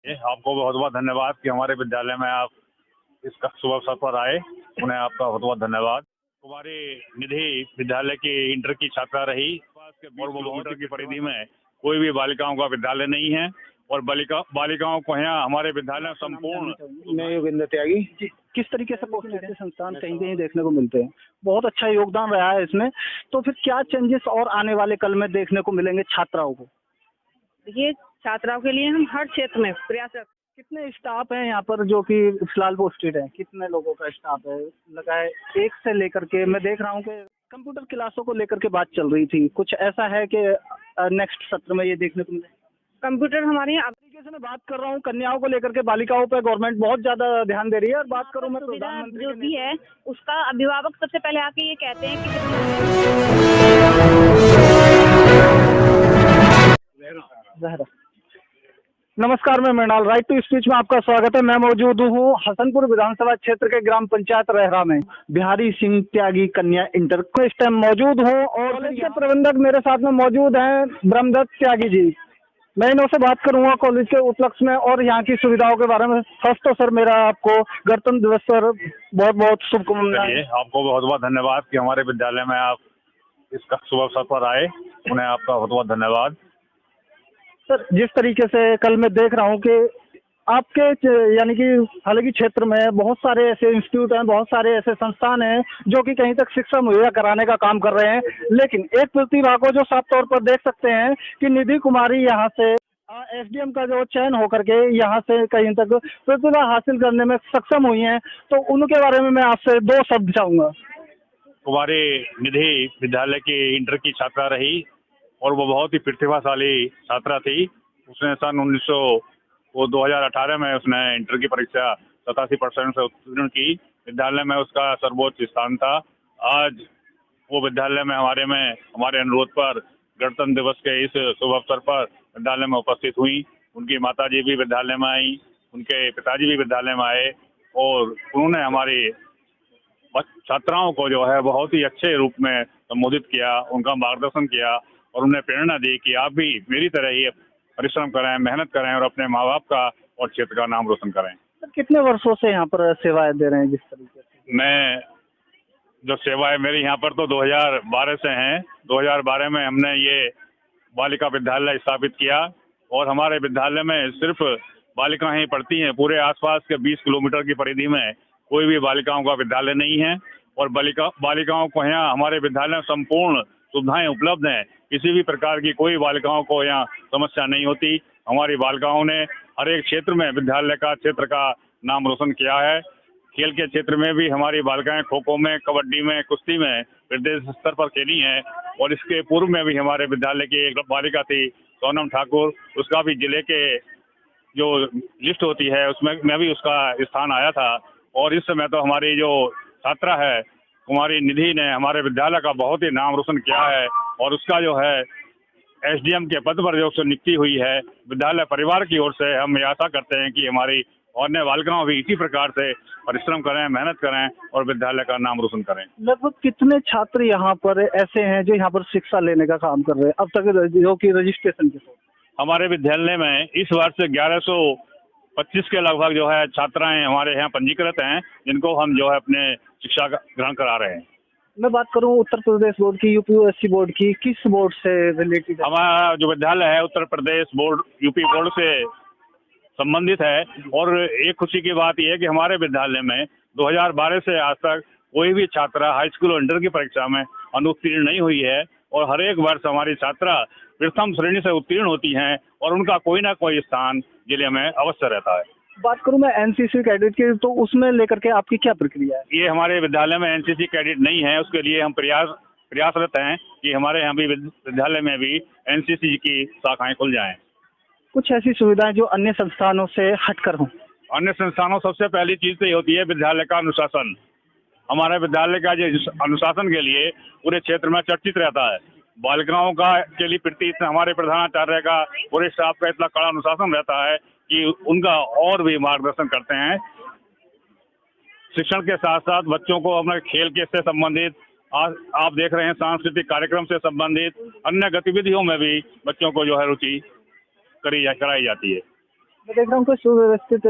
आपको बहुत बहुत धन्यवाद कि हमारे विद्यालय में आप इस शुभ अवसर पर आए। उन्हें आपका बहुत बहुत धन्यवाद। कुमारी निधि विद्यालय की इंटर की छात्रा रही और वो किलोमीटर की परिधि में कोई भी बालिकाओं का विद्यालय नहीं है और बालिकाओं को यहाँ हमारे विद्यालय संपूर्ण। मैं योगेंद्र त्यागी। किस तरीके से पोस्टेड संस्थान कहीं कहीं देखने को मिलते हैं, बहुत अच्छा योगदान रहा है इसमें। तो फिर क्या चेंजेस और आने वाले कल में देखने को मिलेंगे छात्राओं को? देखिए, छात्राओं के लिए हम हर क्षेत्र में प्रयासरत। कितने स्टाफ हैं यहाँ पर जो कि फिलहाल पोस्टेड है? कितने लोगों का स्टाफ है लगा है? एक से लेकर के मैं देख रहा हूँ कि कंप्यूटर क्लासों को लेकर के बात चल रही थी, कुछ ऐसा है कि नेक्स्ट सत्र में ये देखने को मिले? कंप्यूटर हमारे यहाँ तरीके से मैं बात कर रहा हूँ कन्याओं को लेकर के, बालिकाओं पे गवर्नमेंट बहुत ज्यादा ध्यान दे रही है। और बात करूँ मैं प्रधानमंत्री जो भी है उसका अभिभावक सबसे पहले आके ये कहते हैं कि नमस्कार, मैं मृणाल, राइट टू स्पीच में आपका स्वागत है। मैं मौजूद हूँ हसनपुर विधानसभा क्षेत्र के ग्राम पंचायत रहरा में, बिहारी सिंह त्यागी कन्या इंटर को इस टाइम मौजूद हूँ। और कॉलेज के प्रबंधक मेरे साथ में मौजूद हैं ब्रह्मदत्त त्यागी जी। मैं इन्हों से बात करूंगा कॉलेज के उपलक्ष्य में और यहाँ की सुविधाओं के बारे में। फर्स्ट तो सर मेरा आपको गणतंत्र दिवस पर बहुत बहुत शुभकामनाएं। आपको बहुत बहुत धन्यवाद कि हमारे विद्यालय में आप इस शुभ अवसर पर आए। उन्हें आपका बहुत बहुत धन्यवाद। सर, जिस तरीके से कल मैं देख रहा हूँ कि आपके यानी कि हालांकि क्षेत्र में बहुत सारे ऐसे इंस्टीट्यूट हैं, बहुत सारे ऐसे संस्थान हैं जो कि कहीं तक शिक्षा मुहैया कराने का काम कर रहे हैं, लेकिन एक प्रतिभा को जो साफ तौर पर देख सकते हैं कि निधि कुमारी यहाँ से एसडीएम का जो चयन होकर के यहाँ से कहीं तक प्रतिभा हासिल करने में सक्षम हुई हैं, तो उनके बारे में मैं आपसे दो शब्द चाहूँगा। कुमारी निधि विद्यालय की इंटर की छात्रा रही और वो बहुत ही प्रतिभाशाली छात्रा थी। उसने सन 2018 में उसने इंटर की परीक्षा 87% से उत्तीर्ण की। विद्यालय में उसका सर्वोच्च स्थान था। आज वो विद्यालय में हमारे अनुरोध पर गणतंत्र दिवस के इस शुभ अवसर पर विद्यालय में उपस्थित हुई। उनकी माताजी भी विद्यालय में आई, उनके पिताजी भी विद्यालय में आए और उन्होंने हमारी छात्राओं को जो है बहुत ही अच्छे रूप में संबोधित किया, उनका मार्गदर्शन किया और उन्हें प्रेरणा दी कि आप भी मेरी तरह ही परिश्रम करें, मेहनत करें और अपने माँ बाप का और क्षेत्र का नाम रोशन करें। सर, कितने वर्षों से यहाँ पर सेवाएं दे रहे हैं जिस तरीके से? मैं जो सेवाएं मेरी यहाँ पर तो 2012 से हैं। 2012 में हमने ये बालिका विद्यालय स्थापित किया और हमारे विद्यालय में सिर्फ बालिकाएं ही पढ़ती हैं। पूरे आसपास के 20 किलोमीटर की परिधि में कोई भी बालिकाओं का विद्यालय नहीं है और बालिकाओं को यहाँ हमारे विद्यालय में संपूर्ण सुविधाएं उपलब्ध हैं। किसी भी प्रकार की कोई बालिकाओं को यहाँ समस्या नहीं होती। हमारी बालिकाओं ने हर एक क्षेत्र में विद्यालय का क्षेत्र का नाम रोशन किया है। खेल के क्षेत्र में भी हमारी बालिकाएं खो खो में, कबड्डी में, कुश्ती में प्रदेश स्तर पर खेली हैं और इसके पूर्व में भी हमारे विद्यालय की एक बालिका थी सोनम ठाकुर, उसका भी जिले के जो लिस्ट होती है उसमें मैं भी उसका स्थान आया था। और इस समय तो हमारी जो छात्रा है कुमारी निधि ने हमारे विद्यालय का बहुत ही नाम रोशन किया है और उसका जो है एसडीएम के पद पर जो नियुक्ति हुई है विद्यालय परिवार की ओर से। हम ये आशा करते हैं कि हमारी अन्य बालिकाओं भी इसी प्रकार से परिश्रम करें, मेहनत करें और विद्यालय का नाम रोशन करें। लगभग कितने छात्र यहाँ पर ऐसे हैं जो यहाँ पर शिक्षा लेने का काम कर रहे हैं अब तक, जो कि रजिस्ट्रेशन के साथ? हमारे विद्यालय में इस वर्ष 1125 के लगभग जो है छात्राएं हमारे यहाँ पंजीकृत हैं, जिनको हम जो है अपने शिक्षा ग्रहण करा रहे हैं। मैं बात करूं उत्तर प्रदेश बोर्ड की, यूपीएससी बोर्ड की, किस बोर्ड से रिलेटेड? हमारा जो विद्यालय है Uttar Pradesh board, UP board से संबंधित है। और एक खुशी की बात यह है कि हमारे विद्यालय में 2012 से आज तक कोई भी छात्रा हाई स्कूल और इंटर की परीक्षा में अनुत्तीर्ण नहीं हुई है और हर एक वर्ष हमारी छात्रा प्रथम श्रेणी से उत्तीर्ण होती हैं और उनका कोई ना कोई स्थान जिले में अवश्य रहता है। बात करूं मैं एनसीसी कैडेट की, तो उसमें लेकर के आपकी क्या प्रक्रिया है? ये हमारे विद्यालय में एनसीसी कैडेट नहीं है, उसके लिए हम प्रयासरत हैं कि हमारे यहाँ भी विद्यालय में भी एनसीसी की शाखाएं खुल जाएं। कुछ ऐसी सुविधाएं जो अन्य संस्थानों से हटकर हों? अन्य संस्थानों सबसे पहली चीज तो ये होती है विद्यालय का अनुशासन। हमारे विद्यालय का जो अनुशासन के लिए पूरे क्षेत्र में चर्चित रहता है। बालिकाओं का के लिए प्रति हमारे प्रधानाचार्य का, पूरे स्टाफ का इतना कड़ा अनुशासन रहता है कि उनका और भी मार्गदर्शन करते हैं। शिक्षण के साथ साथ बच्चों को अपने खेल के से संबंधित, आप देख रहे हैं सांस्कृतिक कार्यक्रम से संबंधित अन्य गतिविधियों में भी बच्चों को जो है रुचि कराई जाती है। मैं देख रहा हूँ कि सुव्यवस्थित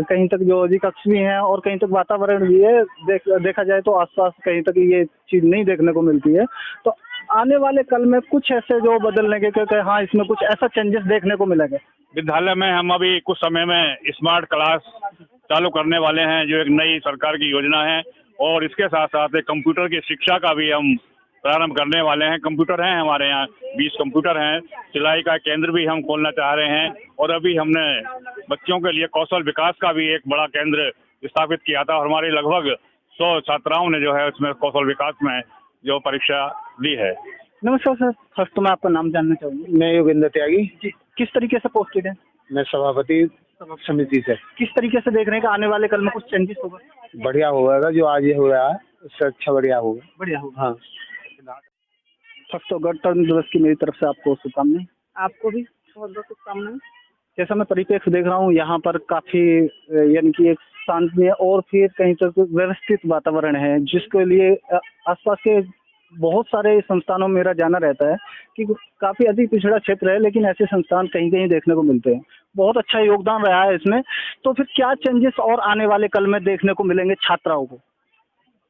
कहीं तक जो जी कक्ष भी हैं और कहीं तक वातावरण भी है। देखा जाए तो आसपास कहीं तक ये चीज़ नहीं देखने को मिलती है। तो आने वाले कल में कुछ ऐसे जो बदलने के क्योंकि हाँ इसमें कुछ ऐसा चेंजेस देखने को मिलेंगे। विद्यालय में हम अभी कुछ समय में स्मार्ट क्लास चालू करने वाले हैं, जो एक नई सरकार की योजना है, और इसके साथ साथ एक कंप्यूटर की शिक्षा का भी हम प्रारंभ करने वाले हैं। कंप्यूटर हैं हमारे यहाँ 20 कंप्यूटर हैं। सिलाई का केंद्र भी हम खोलना चाह रहे हैं, और अभी हमने बच्चों के लिए कौशल विकास का भी एक बड़ा केंद्र स्थापित किया था, और हमारी लगभग 100 छात्राओं ने जो है उसमें कौशल विकास में जो परीक्षा दी है। नमस्कार सर, फर्स्ट तो मैं आपका नाम जानना चाहूँगी। मैं योगेंद्र त्यागी जी, किस तरीके से पोस्टेड है? मैं सभापति समिति से। किस तरीके से देख रहे हैं कि आने वाले कल में कुछ चेंजेस होगा? बढ़िया होगा, जो आज ये हो रहा है उससे अच्छा बढ़िया होगा। बढ़िया होगा। हाँ, फर्स्ट तो गणतंत्र दिवस की मेरी तरफ से आपको शुभकामनाएं। आपको भी बहुत बहुत शुभकामनाएं। जैसा मैं परिप्रेक्ष्य देख रहा हूँ यहाँ पर काफी यानी कि एक शांति और फिर कहीं तक व्यवस्थित वातावरण है, जिसके लिए आसपास के बहुत सारे संस्थानों में मेरा जाना रहता है कि काफी अधिक पिछड़ा क्षेत्र है, लेकिन ऐसे संस्थान कहीं कहीं देखने को मिलते हैं। बहुत अच्छा योगदान रहा है इसमें। तो फिर क्या चेंजेस और आने वाले कल में देखने को मिलेंगे छात्राओं को?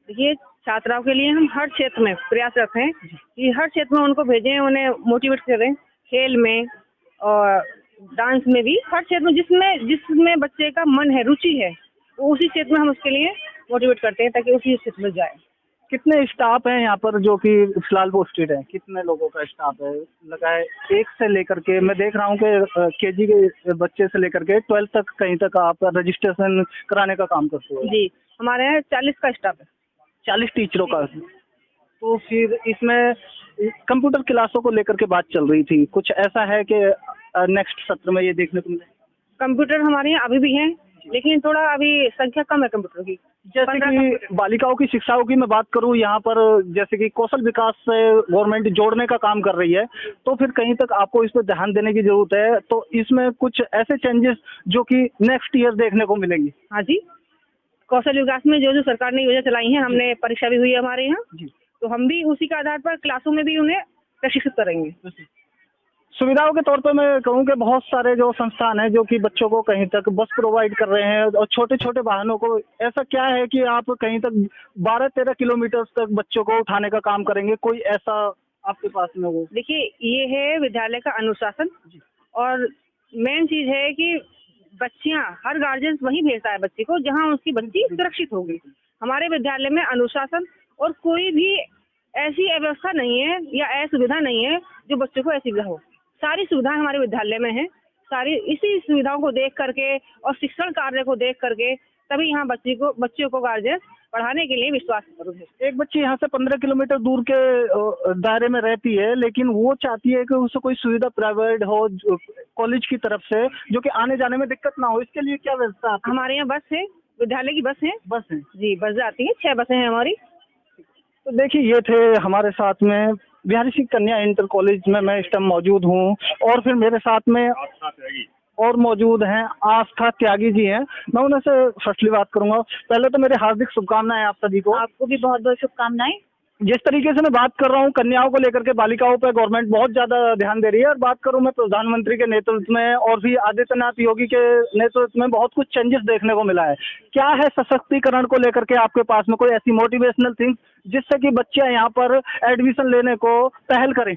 देखिए, छात्राओं के लिए हम हर क्षेत्र में प्रयासरत हैं कि हर क्षेत्र में उनको भेजें, उन्हें मोटिवेट करें, खेल में और डांस में भी, हर क्षेत्र में जिसमें बच्चे का मन है, रुचि है, वो उसी क्षेत्र में हम उसके लिए मोटिवेट करते हैं ताकि उसी क्षेत्र में जाए। कितने स्टाफ हैं यहाँ पर जो कि फिलहाल पोस्टेड है? कितने लोगों का स्टाफ है लगा है? 1 से लेकर के मैं देख रहा हूँ कि केजी के बच्चे से लेकर के 12 तक कहीं तक आप रजिस्ट्रेशन कराने का काम करते हो? जी, हमारे यहाँ 40 का स्टाफ है। 40 टीचरों का। तो फिर इसमें कंप्यूटर क्लासों को लेकर के बात चल रही थी, कुछ ऐसा है कि नेक्स्ट सत्र में ये देखने को मिले? कंप्यूटर हमारे यहाँ अभी भी हैं, लेकिन थोड़ा अभी संख्या कम है कंप्यूटर की। जैसे कि बालिकाओं की शिक्षाओं की मैं बात करूं, यहाँ पर जैसे कि कौशल विकास से गवर्नमेंट जोड़ने का काम कर रही है, तो फिर कहीं तक आपको इस पर ध्यान देने की जरूरत है। तो इसमें कुछ ऐसे चेंजेस जो कि नेक्स्ट ईयर देखने को मिलेंगी? हाँ जी, कौशल विकास में जो सरकार ने योजना चलाई है, हमने परीक्षा भी हुई है हमारे यहाँ जी, तो हम भी उसी के आधार पर क्लासों में भी उन्हें प्रशिक्षित करेंगे। सुविधाओं के तौर पर मैं कहूँ कि बहुत सारे जो संस्थान हैं जो कि बच्चों को कहीं तक बस प्रोवाइड कर रहे हैं, और छोटे छोटे वाहनों को, ऐसा क्या है कि आप कहीं तक 12-13 किलोमीटर तक बच्चों को उठाने का काम करेंगे? कोई ऐसा आपके पास में हो? देखिए, ये है विद्यालय का अनुशासन, और मेन चीज है कि बच्चियां, हर गार्जियन वहीं भेजता है बच्ची को जहां उसकी बच्ची सुरक्षित होगी। हमारे विद्यालय में अनुशासन और कोई भी ऐसी अव्यवस्था नहीं है या असुविधा नहीं है जो बच्चों को असुविधा हो। सारी सुविधाएं हमारे विद्यालय में हैं। सारी इसी सुविधाओं को देख करके और शिक्षण कार्य को देख करके तभी यहाँ बच्चियों को गार्जियन पढ़ाने के लिए विश्वास करोगे। एक बच्ची यहाँ से 15 किलोमीटर दूर के दायरे में रहती है, लेकिन वो चाहती है कि उसे कोई सुविधा प्रोवाइड हो कॉलेज की तरफ से, जो कि आने जाने में दिक्कत ना हो। इसके लिए क्या व्यवस्था है? हमारे यहाँ बस है, विद्यालय की बस है। बस है जी, बस जाती है, 6 बसें हैं हमारी। तो देखिए, ये थे हमारे साथ में बिहारी सिंह कन्या इंटर कॉलेज में मैं इस टाइम मौजूद हूँ, और फिर मेरे साथ में और मौजूद हैं आस्था त्यागी जी हैं। मैं उन्हें से फर्स्टली बात करूंगा। पहले तो मेरे हार्दिक शुभकामनाएं आप सभी को। आपको भी बहुत बहुत शुभकामनाएं। जिस तरीके से मैं बात कर रहा हूँ कन्याओं को लेकर के, बालिकाओं पर गवर्नमेंट बहुत ज्यादा ध्यान दे रही है, और बात करूँ मैं प्रधानमंत्री के नेतृत्व में और भी आदित्यनाथ योगी के नेतृत्व में बहुत कुछ चेंजेस देखने को मिला है। क्या है सशक्तिकरण को लेकर के आपके पास में कोई ऐसी मोटिवेशनल थिंग्स जिससे कि बच्चियां यहाँ पर एडमिशन लेने को पहल करें?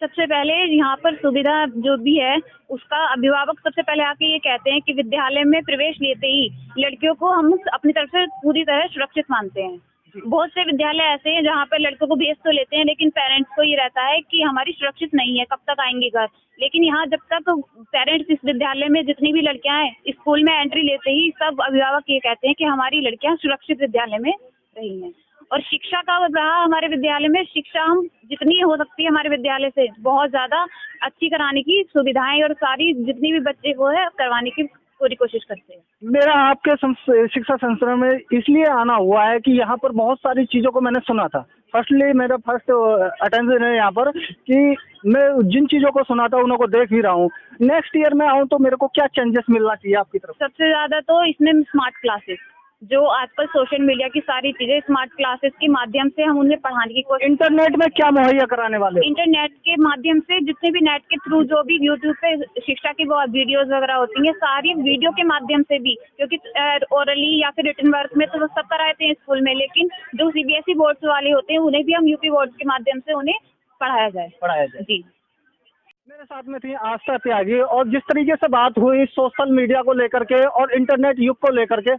सबसे पहले यहाँ पर सुविधा जो भी है उसका अभिभावक सबसे पहले आके ये कहते हैं कि विद्यालय में प्रवेश लेते ही लड़कियों को हम अपनी तरफ से पूरी तरह सुरक्षित मानते हैं। बहुत से विद्यालय ऐसे हैं जहाँ पर लड़कों को भेज तो लेते हैं, लेकिन पेरेंट्स को ये रहता है कि हमारी सुरक्षित नहीं है, कब तक आएंगे घर। लेकिन यहाँ जब तक पेरेंट्स इस विद्यालय में जितनी भी लड़कियां हैं स्कूल में एंट्री लेते ही सब अभिभावक ये कहते हैं कि हमारी लड़कियां सुरक्षित विद्यालय में रही हैं। और शिक्षा का रहा हमारे विद्यालय में, शिक्षा हम जितनी हो सकती है हमारे विद्यालय से बहुत ज्यादा अच्छी कराने की सुविधाएं और सारी जितनी भी बच्चे को है करवाने की पूरी कोशिश करते हैं। मेरा आपके शिक्षा संस्थान में इसलिए आना हुआ है कि यहाँ पर बहुत सारी चीज़ों को मैंने सुना था। फर्स्टली मेरा फर्स्ट अटेंशन है यहाँ पर कि मैं जिन चीज़ों को सुना था उनको देख भी रहा हूँ। नेक्स्ट ईयर में आऊँ तो मेरे को क्या चेंजेस मिलना चाहिए आपकी तरफ? सबसे ज्यादा तो इसमें स्मार्ट क्लासेस, जो आजकल सोशल मीडिया की सारी चीजें स्मार्ट क्लासेस के माध्यम से हम उन्हें पढ़ाने की कोशिश। इंटरनेट में क्या मुहैया कराने वाले? इंटरनेट के माध्यम से जितने भी नेट के थ्रू जो भी यूट्यूब पे शिक्षा की वो वीडियोस वगैरह होती हैं, सारी वीडियो के माध्यम से भी, क्योंकि ओरली या फिर रिटन वर्क में तो सब कराते हैं स्कूल में, लेकिन जो सीबीएसई बोर्ड्स वाले होते हैं उन्हें भी हम यूपी बोर्ड के माध्यम से उन्हें पढ़ाया जाए जी। मेरे साथ में थी आस्था त्यागी, और जिस तरीके से बात हुई सोशल मीडिया को लेकर के और इंटरनेट युग को लेकर के,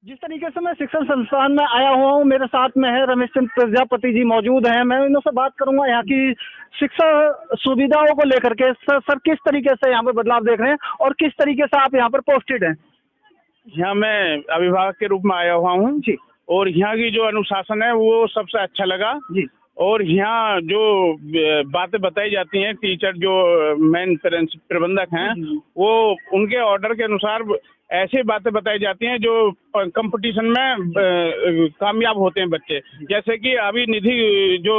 जिस तरीके से मैं शिक्षण संस्थान में आया हुआ हूँ, मेरे साथ में है रमेश चंद्र प्रजापति जी मौजूद हैं। मैं इनसे बात करूंगा यहाँ की शिक्षा सुविधाओं को लेकर के। सर किस तरीके से यहाँ पर बदलाव देख रहे हैं और किस तरीके से आप यहाँ पर पोस्टेड हैं? यहाँ मैं अभिभावक के रूप में आया हुआ हूँ जी, और यहाँ की जो अनुशासन है वो सबसे अच्छा लगा जी। और यहाँ जो बातें बताई जाती हैं, टीचर जो मेन प्रबंधक हैं वो उनके ऑर्डर के अनुसार ऐसी बातें बताई जाती हैं जो कंपटीशन में कामयाब होते हैं बच्चे। जैसे कि अभी निधि जो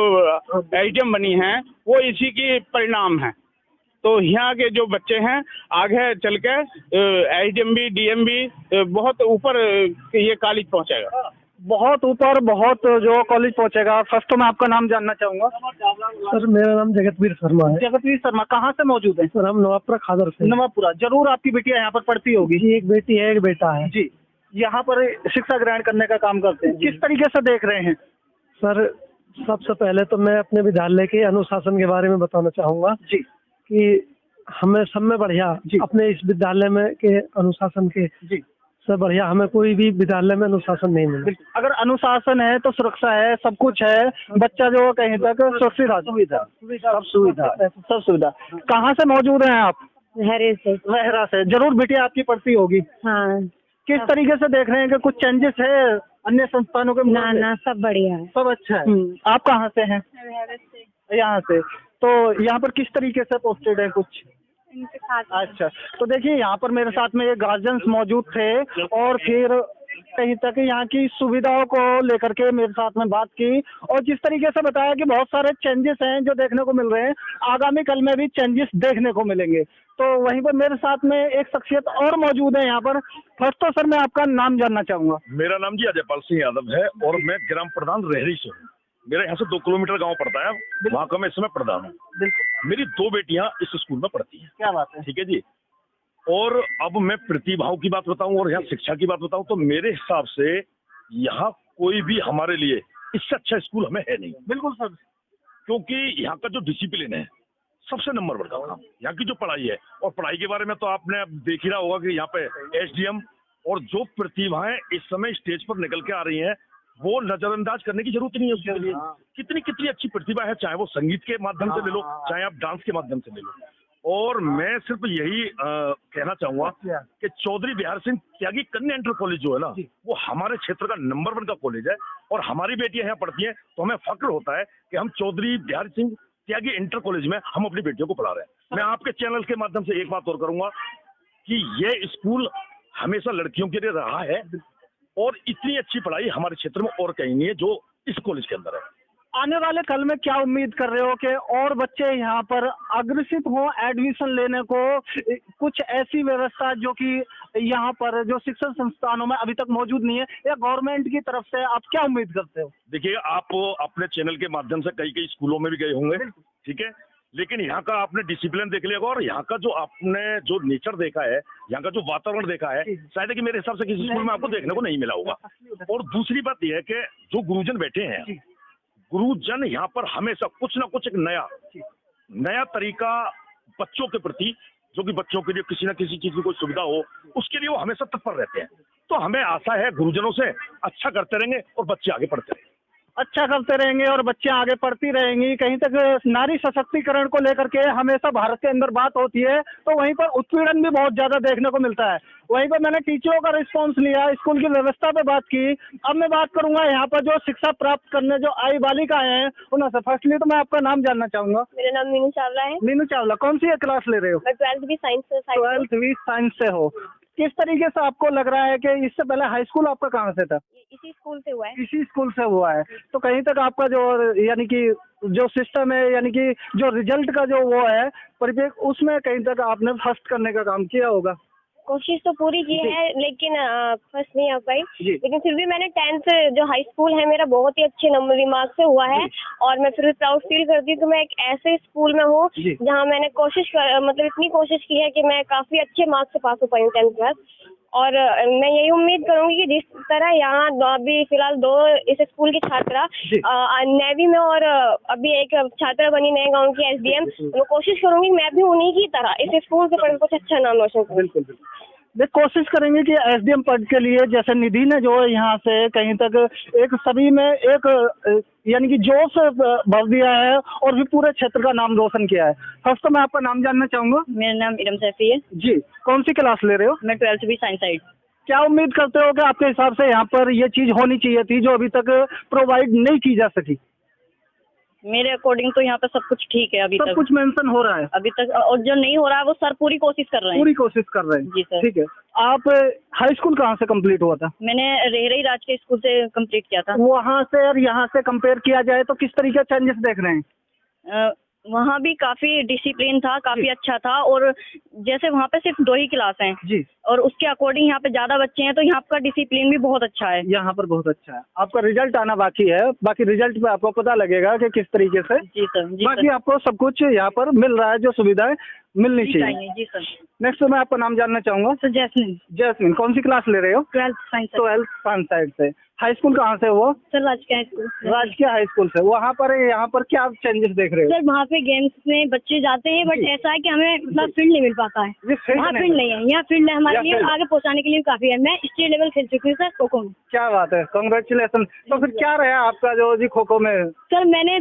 एचडीएम बनी है वो इसी की परिणाम है। तो यहाँ के जो बच्चे हैं आगे चल के एचडीएम डीएम बहुत ऊपर ये कॉलेज पहुँचेगा, बहुत ऊपर, बहुत जो कॉलेज पहुंचेगा। फर्स्ट तो मैं आपका नाम जानना चाहूंगा। सर मेरा नाम जगतवीर शर्मा है। जगतवीर शर्मा, कहाँ से मौजूद है? सर हम नवापुरा खादर से। नवापुरा, जरूर आपकी बिटिया यहाँ पर पढ़ती होगी जी। एक बेटी है, एक बेटा है जी। यहाँ पर शिक्षा ग्रहण करने का काम करते हैं, किस तरीके से देख रहे हैं? सर सबसे पहले तो मैं अपने विद्यालय के अनुशासन के बारे में बताना चाहूँगा जी, कि हमें सब में बढ़िया अपने इस विद्यालय में के अनुशासन के जी से बढ़िया हमें कोई भी विद्यालय में अनुशासन नहीं मिला। अगर अनुशासन है तो सुरक्षा है, सब कुछ है, बच्चा जो कहीं तक सुरक्षित, सब सुविधा। कहाँ से मौजूद हैं आप? वहरा से। जरूर बिटिया आपकी पढ़ती होगी। हाँ। किस तरीके से देख रहे हैं कि कुछ चेंजेस है अन्य संस्थानों के? ना सब बढ़िया है, सब अच्छा है। आप कहाँ से हैं? यहाँ से। तो यहाँ पर किस तरीके से पोस्टेड है कुछ? अच्छा, तो देखिए यहाँ पर मेरे साथ में ये गार्जियंस मौजूद थे, और फिर कहीं तक यहाँ की सुविधाओं को लेकर के मेरे साथ में बात की, और जिस तरीके से बताया कि बहुत सारे चेंजेस हैं जो देखने को मिल रहे हैं, आगामी कल में भी चेंजेस देखने को मिलेंगे। तो वहीं पर मेरे साथ में एक शख्सियत और मौजूद है यहाँ पर। फर्स्ट तो सर मैं आपका नाम जानना चाहूँगा। मेरा नाम जी अजयपाल सिंह यादव है, और मैं ग्राम प्रधान रेहड़ी से हूँ। मेरा यहाँ से 2 किलोमीटर गांव पड़ता है, वहाँ का मैं इस समय प्रधान हूँ। मेरी 2 बेटियां इस स्कूल में पढ़ती हैं। क्या बात है, ठीक है जी। और अब मैं प्रतिभाओं की बात बताऊं और यहाँ शिक्षा की बात बताऊं, तो मेरे हिसाब से यहाँ कोई भी हमारे लिए इससे अच्छा स्कूल हमें है नहीं। बिल्कुल सर, क्योंकि यहाँ का जो डिसिप्लिन है सबसे नंबर 1 का काम, यहाँ की जो पढ़ाई है। और पढ़ाई के बारे में तो आपने अब देख ही रहा होगा कि यहाँ पे एसडीएम और जो प्रतिभाएं इस समय स्टेज पर निकल के आ रही हैं वो नजरअंदाज करने की जरूरत नहीं है उसके लिए। कितनी कितनी अच्छी प्रतिभा है, चाहे वो संगीत के माध्यम से ले लो, चाहे आप डांस के माध्यम से ले लो। और मैं सिर्फ यही कहना चाहूंगा कि चौधरी बिहार सिंह त्यागी कन्या इंटर कॉलेज जो है ना, वो हमारे क्षेत्र का नंबर 1 का कॉलेज है, और हमारी बेटियां यहाँ पढ़ती हैं तो हमें फक्र होता है कि हम चौधरी बिहार सिंह त्यागी इंटर कॉलेज में हम अपनी बेटियों को पढ़ा रहे हैं। मैं आपके चैनल के माध्यम से एक बात और करूंगा कि ये स्कूल हमेशा लड़कियों के लिए रहा है, और इतनी अच्छी पढ़ाई हमारे क्षेत्र में और कहीं नहीं है जो इस कॉलेज के अंदर है। आने वाले कल में क्या उम्मीद कर रहे हो कि और बच्चे यहाँ पर अग्रसित हों एडमिशन लेने को? कुछ ऐसी व्यवस्था जो कि यहाँ पर जो शिक्षण संस्थानों में अभी तक मौजूद नहीं है, या गवर्नमेंट की तरफ से आप क्या उम्मीद करते हो? देखिए, आप अपने चैनल के माध्यम से कई कई स्कूलों में भी गए होंगे, ठीक है, लेकिन यहाँ का आपने डिसिप्लिन देख लिया, और यहाँ का जो आपने जो नेचर देखा है, यहाँ का जो वातावरण देखा है, शायद कि मेरे हिसाब से किसी स्कूल में आपको देखने को नहीं मिला होगा। और दूसरी बात यह है कि जो गुरुजन बैठे हैं, गुरुजन यहाँ पर हमेशा कुछ ना कुछ एक नया तरीका बच्चों के प्रति, जो कि बच्चों के लिए किसी न किसी चीज की कोई सुविधा हो, उसके लिए वो हमेशा तत्पर रहते हैं। तो हमें आशा है गुरुजनों से अच्छा करते रहेंगे और बच्चे आगे बढ़ते रहेंगे। अच्छा करते रहेंगे और बच्चे आगे पढ़ती रहेंगी। कहीं तक नारी सशक्तिकरण को लेकर के हमेशा भारत के अंदर बात होती है, तो वहीं पर उत्पीड़न भी बहुत ज्यादा देखने को मिलता है। वहीं पर मैंने टीचरों का रिस्पांस लिया, स्कूल की व्यवस्था पे बात की। अब मैं बात करूंगा यहाँ पर जो शिक्षा प्राप्त करने जो आई बालिकाएं हैं उनसे। फर्स्टली तो मैं आपका नाम जानना चाहूंगा। मेरा नाम मीनू चावला है। मीनू चावला, कौन सी क्लास ले रहे हो? मैं 12वीं साइंस से। 12वीं साइंस से हो। किस तरीके से आपको लग रहा है कि इससे पहले हाई स्कूल आपका कहाँ से था? इसी स्कूल से हुआ है। इसी स्कूल से हुआ है। तो कहीं तक आपका जो यानी कि जो सिस्टम है, यानी कि जो रिजल्ट का जो वो है परिपेक्ष, उसमें कहीं तक आपने फर्स्ट करने का काम किया होगा? कोशिश तो पूरी की है, लेकिन फर्स्ट नहीं आ पाई। लेकिन फिर भी मैंने 10th जो हाई स्कूल है मेरा बहुत ही अच्छे नंबर मार्क्स से हुआ है, और मैं फिर भी प्राउड फील करती हूँ कि मैं एक ऐसे स्कूल में हूँ जहाँ मैंने मतलब इतनी कोशिश की है कि मैं काफी अच्छे मार्क्स से पास हो पाई हूँ 10th क्लास। और मैं यही उम्मीद करूंगी कि जिस तरह यहाँ अभी फिलहाल 2 इस स्कूल की छात्रा नेवी में और अभी एक छात्रा बनी नए गांव की SDM, मैं कोशिश करूंगी मैं भी उन्हीं की तरह इस स्कूल से पढ़ कुछ अच्छा नाम रोशन करूं। बिल्कुल देख, कोशिश करेंगे कि SDM पद के लिए जैसे निधि ने जो यहाँ से कहीं तक एक सभी में एक यानी कि जोश भर दिया है और भी पूरे क्षेत्र का नाम रोशन किया है। फर्स्ट तो मैं आपका नाम जानना चाहूंगा। मेरा नाम इरम सैफी है जी। कौन सी क्लास ले रहे हो? मैं 12th भी साइंस साइड। क्या उम्मीद करते हो कि आपके हिसाब से यहाँ पर ये चीज होनी चाहिए थी जो अभी तक प्रोवाइड नहीं की जा सकी? मेरे अकॉर्डिंग तो यहाँ पे सब कुछ ठीक है, अभी सब तक कुछ मेंशन हो रहा है अभी तक, और जो नहीं हो रहा है वो सर पूरी कोशिश कर रहे हैं। पूरी कोशिश कर रहे हैं। जी सर। ठीक है, आप हाई स्कूल कहाँ से कंप्लीट हुआ था? मैंने रेहरई राजकीय स्कूल से कंप्लीट किया था। वहाँ से और यहाँ से कंपेयर किया जाए तो किस तरीके के चेंजेस देख रहे हैं? वहाँ भी काफी डिसिप्लिन था, काफी अच्छा था, और जैसे वहाँ पे सिर्फ 2 ही क्लास हैं जी, और उसके अकॉर्डिंग यहाँ पे ज्यादा बच्चे हैं, तो यहाँ का डिसिप्लिन भी बहुत अच्छा है। यहाँ पर बहुत अच्छा है। आपका रिजल्ट आना बाकी है, बाकी रिजल्ट पे आपको पता लगेगा कि किस तरीके से। जी सर। जी बाकी आपको सब कुछ यहाँ पर मिल रहा है, जो सुविधाएं मिलनी चाहिए। जी सर। नेक्स्ट मैं आपका नाम जानना चाहूंगा। Sir jasmine. जैस्मिन, कौन सी क्लास ले रहे हो? 12th science. 12th science side से। हाई स्कूल कहाँ से हुआ? सर राजकीय हाई स्कूल। राजकीय हाई स्कूल से। वहाँ पर यहाँ पर क्या चेंजेस देख रहे हो? सर वहाँ पे गेम्स में बच्चे जाते हैं, बट ऐसा है कि हमें मतलब फील्ड नहीं मिल पाता है। वहाँ फील्ड नहीं है, यहाँ फील्ड है हमारे लिए, आगे पहुँचाने के लिए काफी है। मैं स्टेट लेवल खेल चुकी हूँ सर खो-खो में। क्या बात है, कांग्रेचुलेशन। तो फिर क्या रहा आपका जो जी खो-खो में? सर मैंने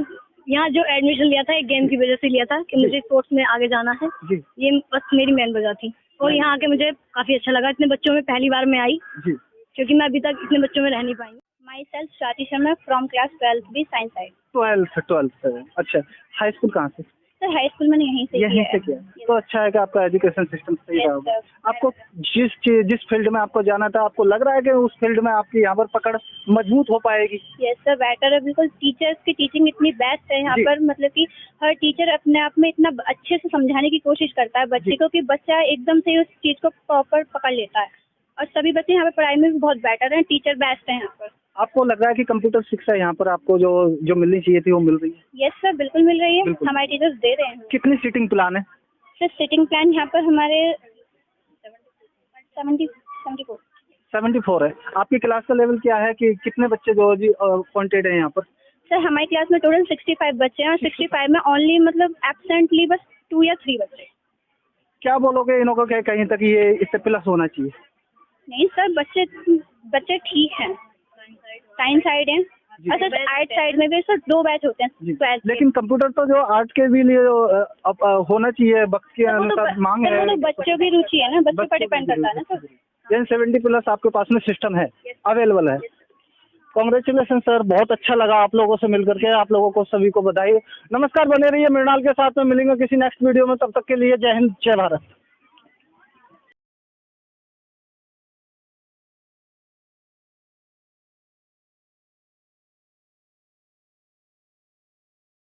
यहाँ जो एडमिशन लिया था एक गेम की वजह से लिया था कि मुझे स्पोर्ट्स में आगे जाना है जी। ये बस मेरी मेन वजह थी, और यहाँ आके मुझे काफी अच्छा लगा। इतने बच्चों में पहली बार मैं आई जी, क्योंकि मैं अभी तक इतने बच्चों में रह नहीं पाई। Myself Swati Sharma from class 12th भी साइंस साइड। 12th से। अच्छा, हाई स्कूल कहाँ से? सर हाई स्कूल मैंने यहीं से किया। तो अच्छा है कि आपका एजुकेशन सिस्टम सही रहा होगा। आपको जिस फील्ड में आपको जाना था, आपको लग रहा है कि उस फील्ड में आपकी यहाँ पर पकड़ मजबूत हो पाएगी? यस सर, बेटर है बिल्कुल। टीचर्स की टीचिंग इतनी बेस्ट है यहाँ पर, मतलब कि हर टीचर अपने आप में इतना अच्छे से समझाने की कोशिश करता है बच्चे को कि बच्चा एकदम से उस चीज को प्रॉपर पकड़ लेता है, और सभी बच्चे यहाँ पे पढ़ाई में भी बहुत बेटर हैं। टीचर बेस्ट है यहाँ पर। आपको लग रहा है कि कंप्यूटर शिक्षा यहाँ पर आपको जो मिलनी चाहिए थी वो मिल रही है? यस सर, बिल्कुल मिल रही है। हमारे टीचर्स दे रहे हैं। कितनी सीटिंग प्लान है? सर सीटिंग प्लान यहाँ पर हमारे 74 है। आपकी क्लास का लेवल क्या है कि कितने बच्चे जो जी वांटेड है यहाँ पर? सर हमारी क्लास में टोटल 65 बच्चे हैं, और 65 में ओनली मतलब एब्सेंटली बस 2 या 3 बच्चे। क्या बोलोगे इनको कि कहीं तक ये इससे प्लस होना चाहिए? नहीं सर, बच्चे ठीक हैं। साइंस साइड है, अच्छा आर्ट साइड में भी सर 2 बैच होते हैं। लेकिन कंप्यूटर तो जो आर्ट के भी लिए अब होना चाहिए, वक्त के अनुसार मांग है। तो बच्चों की रुचि है ना, बच्चों पर डिपेंड करता है ना सर। 70+ आपके पास में सिस्टम है, अवेलेबल है। कांग्रेचुलेशन सर, बहुत अच्छा लगा आप लोगों से मिलकर के। आप लोगों को सभी को बधाई। नमस्कार, बने रहिए मृणाल के साथ में। मिलेंगे किसी नेक्स्ट वीडियो में, तब तक के लिए जय हिंद, जय भारत।